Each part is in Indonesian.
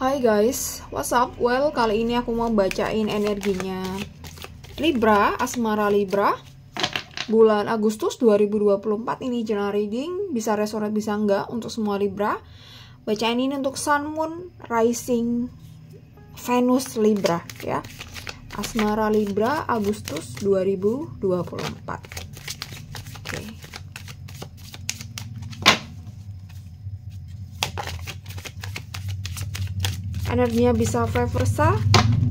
Hai guys, what's up? Well, kali ini aku mau bacain energinya Libra, asmara Libra bulan Agustus 2024. Ini general reading, bisa resonate bisa enggak untuk semua Libra. Bacain ini untuk Sun, Moon, Rising, Venus Libra ya. Asmara Libra Agustus 2024. Oke. Energinya bisa vice versa,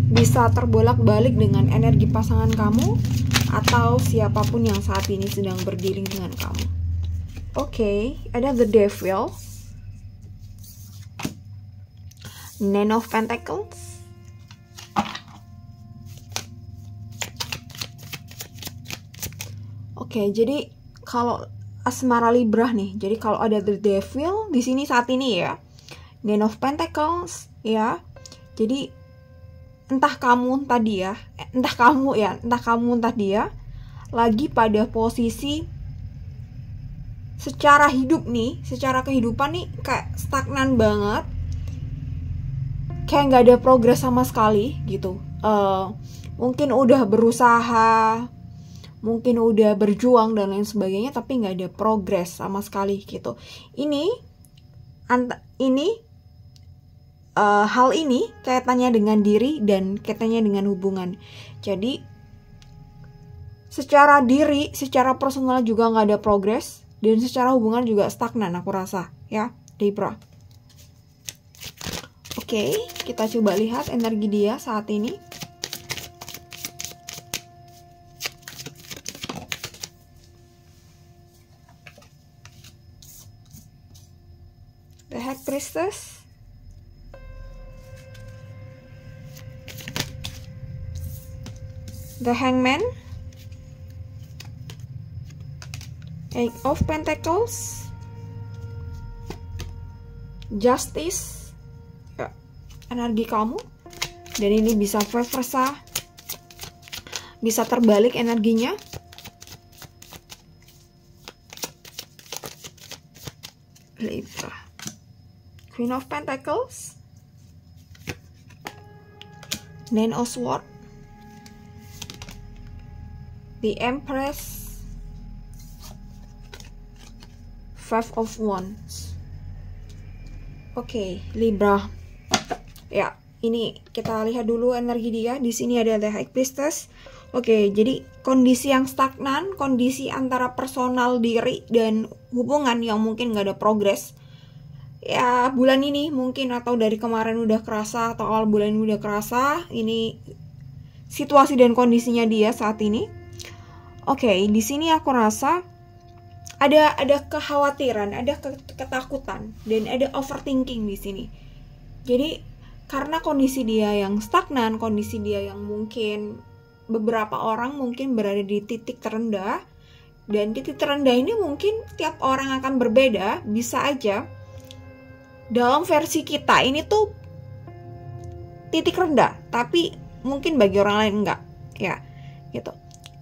bisa terbolak-balik dengan energi pasangan kamu atau siapapun yang saat ini sedang berdealing dengan kamu. Oke, ada the Devil, Nine of Pentacles, oke, jadi kalau asmara Libra nih, jadi kalau ada the Devil di sini saat ini ya, Nine of Pentacles ya, jadi entah kamu entah dia, entah kamu entah dia lagi pada posisi secara hidup nih, secara kehidupan nih kayak stagnan banget, kayak nggak ada progres sama sekali gitu. Mungkin udah berusaha, mungkin udah berjuang dan lain sebagainya, tapi nggak ada progres sama sekali gitu. Hal ini kaitannya dengan diri dan kaitannya dengan hubungan. Jadi secara diri, secara personal juga nggak ada progres, dan secara hubungan juga stagnan aku rasa ya, Libra. Oke, kita coba lihat energi dia saat ini. The High Priestess, The Hangman, Eight of Pentacles, Justice ya, energi kamu, dan ini bisa vice versa, bisa terbalik energinya. Libra, Queen of Pentacles, Nine of Swords, The Empress, Five of Wands. Oke, Libra. Ya, ini kita lihat dulu energi dia. Di sini ada The High Priestess. Oke, jadi kondisi yang stagnan, kondisi antara personal diri dan hubungan yang mungkin nggak ada progres. Ya, bulan ini mungkin atau dari kemarin udah kerasa atau awal bulan ini udah kerasa. Ini situasi dan kondisinya dia saat ini. Oke, di sini aku rasa ada kekhawatiran, ada ketakutan, dan ada overthinking di sini. Jadi karena kondisi dia yang stagnan, kondisi dia yang mungkin beberapa orang mungkin berada di titik terendah, dan titik terendah ini mungkin tiap orang akan berbeda. Bisa aja dalam versi kita ini tuh titik rendah, tapi mungkin bagi orang lain enggak, ya gitu.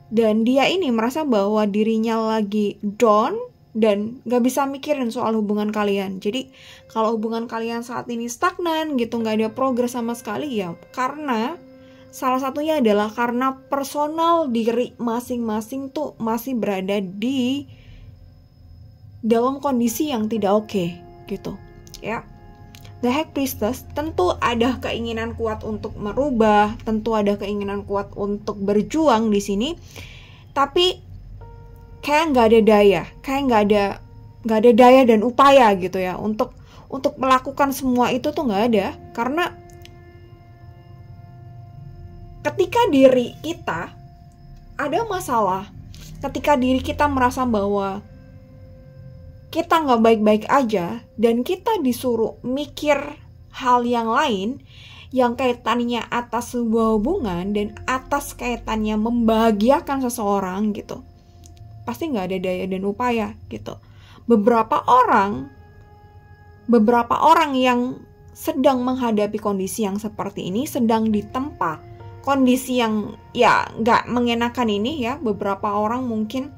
Dan dia ini merasa bahwa dirinya lagi down dan gak bisa mikirin soal hubungan kalian. Jadi kalau hubungan kalian saat ini stagnan gitu, gak ada progres sama sekali ya, karena salah satunya adalah karena personal diri masing-masing tuh masih berada di dalam kondisi yang tidak oke gitu ya. The High Priestess tentu ada keinginan kuat untuk merubah, tentu ada keinginan kuat untuk berjuang di sini, tapi kayak nggak ada daya, kayak nggak ada daya dan upaya gitu ya untuk melakukan semua itu tuh nggak ada, karena ketika diri kita ada masalah, ketika diri kita merasa bahwa kita nggak baik-baik aja, dan kita disuruh mikir hal yang lain yang kaitannya atas sebuah hubungan dan atas kaitannya membahagiakan seseorang gitu, pasti nggak ada daya dan upaya gitu. Beberapa orang yang sedang menghadapi kondisi yang seperti ini, sedang ditempa kondisi yang ya nggak mengenakan ini ya. Beberapa orang mungkin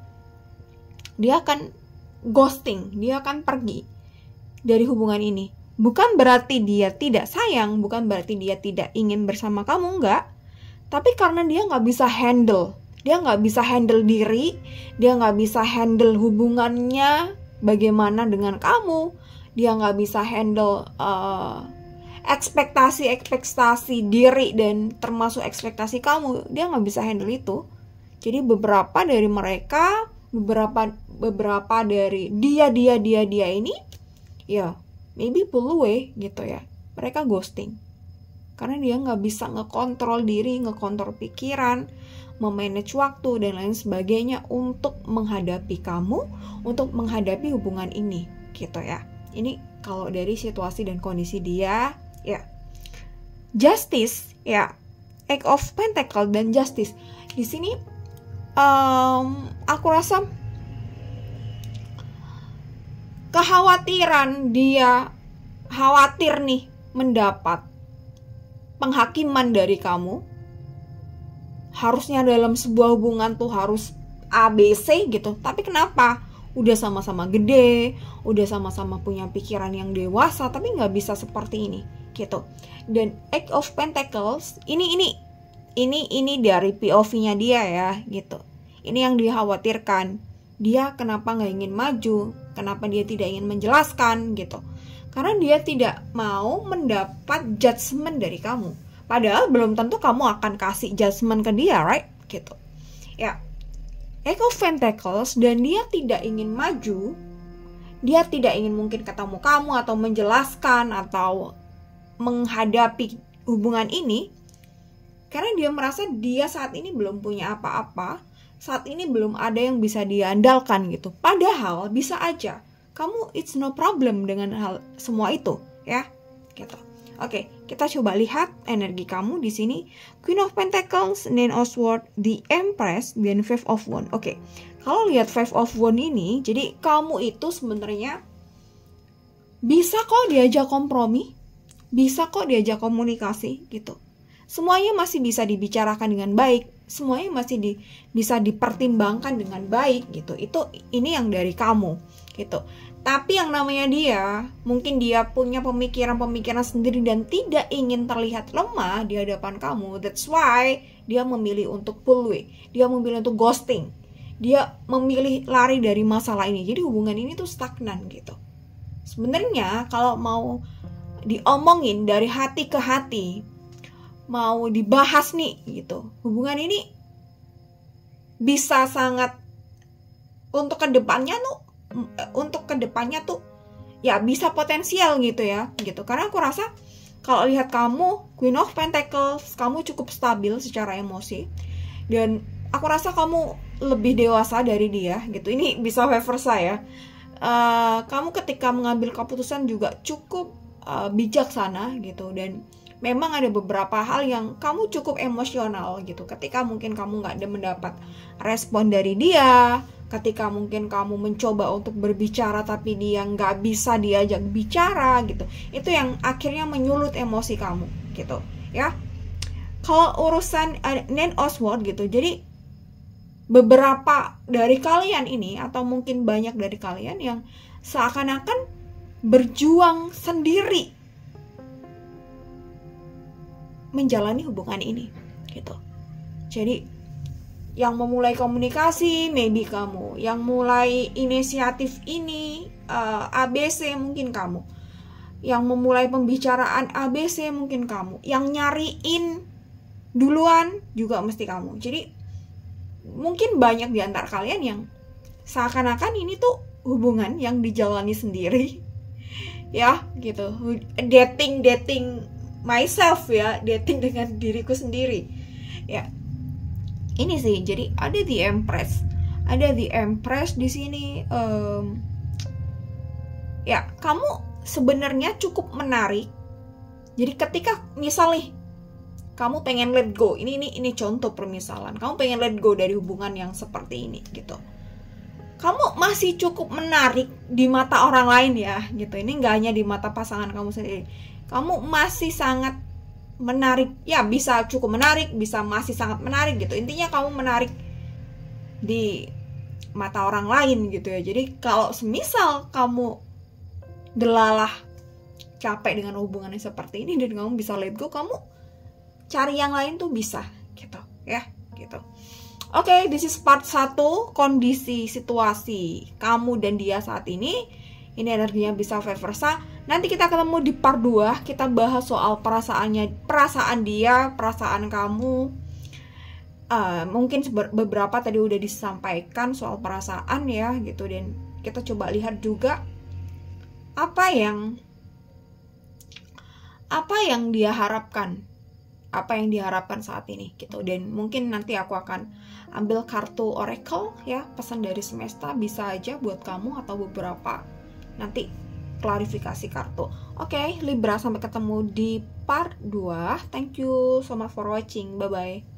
dia akan ghosting, dia akan pergi dari hubungan ini. Bukan berarti dia tidak sayang, bukan berarti dia tidak ingin bersama kamu, enggak. Tapi karena dia nggak bisa handle, dia nggak bisa handle diri, dia nggak bisa handle hubungannya bagaimana dengan kamu, dia nggak bisa handle ekspektasi diri dan termasuk ekspektasi kamu, dia nggak bisa handle itu. Jadi beberapa dari mereka, beberapa dari dia ini, ya maybe pull away gitu ya. Mereka ghosting karena dia nggak bisa ngekontrol diri, ngekontrol pikiran, memanage waktu dan lain sebagainya untuk menghadapi kamu, untuk menghadapi hubungan ini gitu ya. Ini kalau dari situasi dan kondisi dia ya. Justice ya, Eight of Pentacle dan Justice di sini aku rasa kekhawatiran, dia khawatir nih mendapat penghakiman dari kamu. Harusnya dalam sebuah hubungan tuh harus ABC gitu, tapi kenapa udah sama-sama gede, udah sama-sama punya pikiran yang dewasa, tapi nggak bisa seperti ini gitu. Dan Eight of Pentacles ini dari POV-nya dia ya gitu. Ini yang dikhawatirkan. Dia kenapa nggak ingin maju, kenapa dia tidak ingin menjelaskan gitu. Karena dia tidak mau mendapat judgement dari kamu. Padahal belum tentu kamu akan kasih judgement ke dia, right? Gitu. Ya. Eight of Pentacles, dan dia tidak ingin maju, dia tidak ingin mungkin ketemu kamu atau menjelaskan atau menghadapi hubungan ini karena dia merasa dia saat ini belum punya apa-apa, saat ini belum ada yang bisa dia andalkan gitu. Padahal bisa aja kamu it's no problem dengan hal semua itu ya gitu. Oke, kita coba lihat energi kamu di sini. Queen of Pentacles, Nine of Swords, The Empress, dan Five of Wands. Oke, kalau lihat Five of Wands ini, jadi kamu itu sebenarnya bisa kok diajak kompromi, bisa kok diajak komunikasi gitu. Semuanya masih bisa dibicarakan dengan baik, semuanya masih bisa dipertimbangkan dengan baik gitu. Ini yang dari kamu gitu. Tapi yang namanya dia, mungkin dia punya pemikiran-pemikiran sendiri dan tidak ingin terlihat lemah di hadapan kamu. That's why dia memilih untuk pull away. Dia memilih untuk ghosting. Dia memilih lari dari masalah ini. Jadi hubungan ini tuh stagnan gitu. Sebenarnya kalau mau diomongin dari hati ke hati, mau dibahas nih gitu, hubungan ini bisa sangat untuk kedepannya tuh ya bisa potensial gitu ya gitu. Karena aku rasa kalau lihat kamu Queen of Pentacles, kamu cukup stabil secara emosi dan aku rasa kamu lebih dewasa dari dia gitu. Ini bisa vice versa ya. Kamu ketika mengambil keputusan juga cukup bijaksana gitu, dan memang ada beberapa hal yang kamu cukup emosional gitu ketika mungkin kamu nggak mendapat respon dari dia, ketika mungkin kamu mencoba untuk berbicara tapi dia nggak bisa diajak bicara gitu. Itu yang akhirnya menyulut emosi kamu gitu ya. Kalau urusan Nine of Swords gitu, jadi beberapa dari kalian ini atau mungkin banyak dari kalian yang seakan-akan berjuang sendiri menjalani hubungan ini gitu. Jadi yang memulai komunikasi maybe kamu, yang mulai inisiatif ini ABC mungkin kamu, yang memulai pembicaraan ABC mungkin kamu, yang nyariin duluan juga mesti kamu. Jadi mungkin banyak di antara kalian yang seakan-akan ini tuh hubungan yang dijalani sendiri ya gitu. Dating myself ya, dating dengan diriku sendiri ya. Ini sih, jadi ada the Empress di sini. Ya, kamu sebenarnya cukup menarik. Jadi ketika misalnya kamu pengen let go, ini contoh permisalan, kamu pengen let go dari hubungan yang seperti ini gitu, kamu masih cukup menarik di mata orang lain ya gitu. Ini nggak hanya di mata pasangan kamu sendiri, kamu masih sangat menarik ya, bisa cukup menarik, bisa masih sangat menarik gitu. Intinya kamu menarik di mata orang lain gitu ya. Jadi kalau semisal kamu delalah capek dengan hubungannya seperti ini dan kamu bisa let go, kamu cari yang lain tuh bisa gitu ya, gitu. Oke, this is part 1, kondisi situasi kamu dan dia saat ini. Ini energinya bisa vice versa. Nanti kita ketemu di part 2, kita bahas soal perasaan dia, perasaan kamu. Mungkin beberapa tadi udah disampaikan soal perasaan ya gitu, dan kita coba lihat juga apa yang dia harapkan, apa yang diharapkan saat ini gitu. Dan mungkin nanti aku akan ambil kartu oracle ya, pesan dari semesta, bisa aja buat kamu atau beberapa nanti klarifikasi kartu. Oke, Libra, sampai ketemu di part 2. Thank you so much for watching. Bye bye.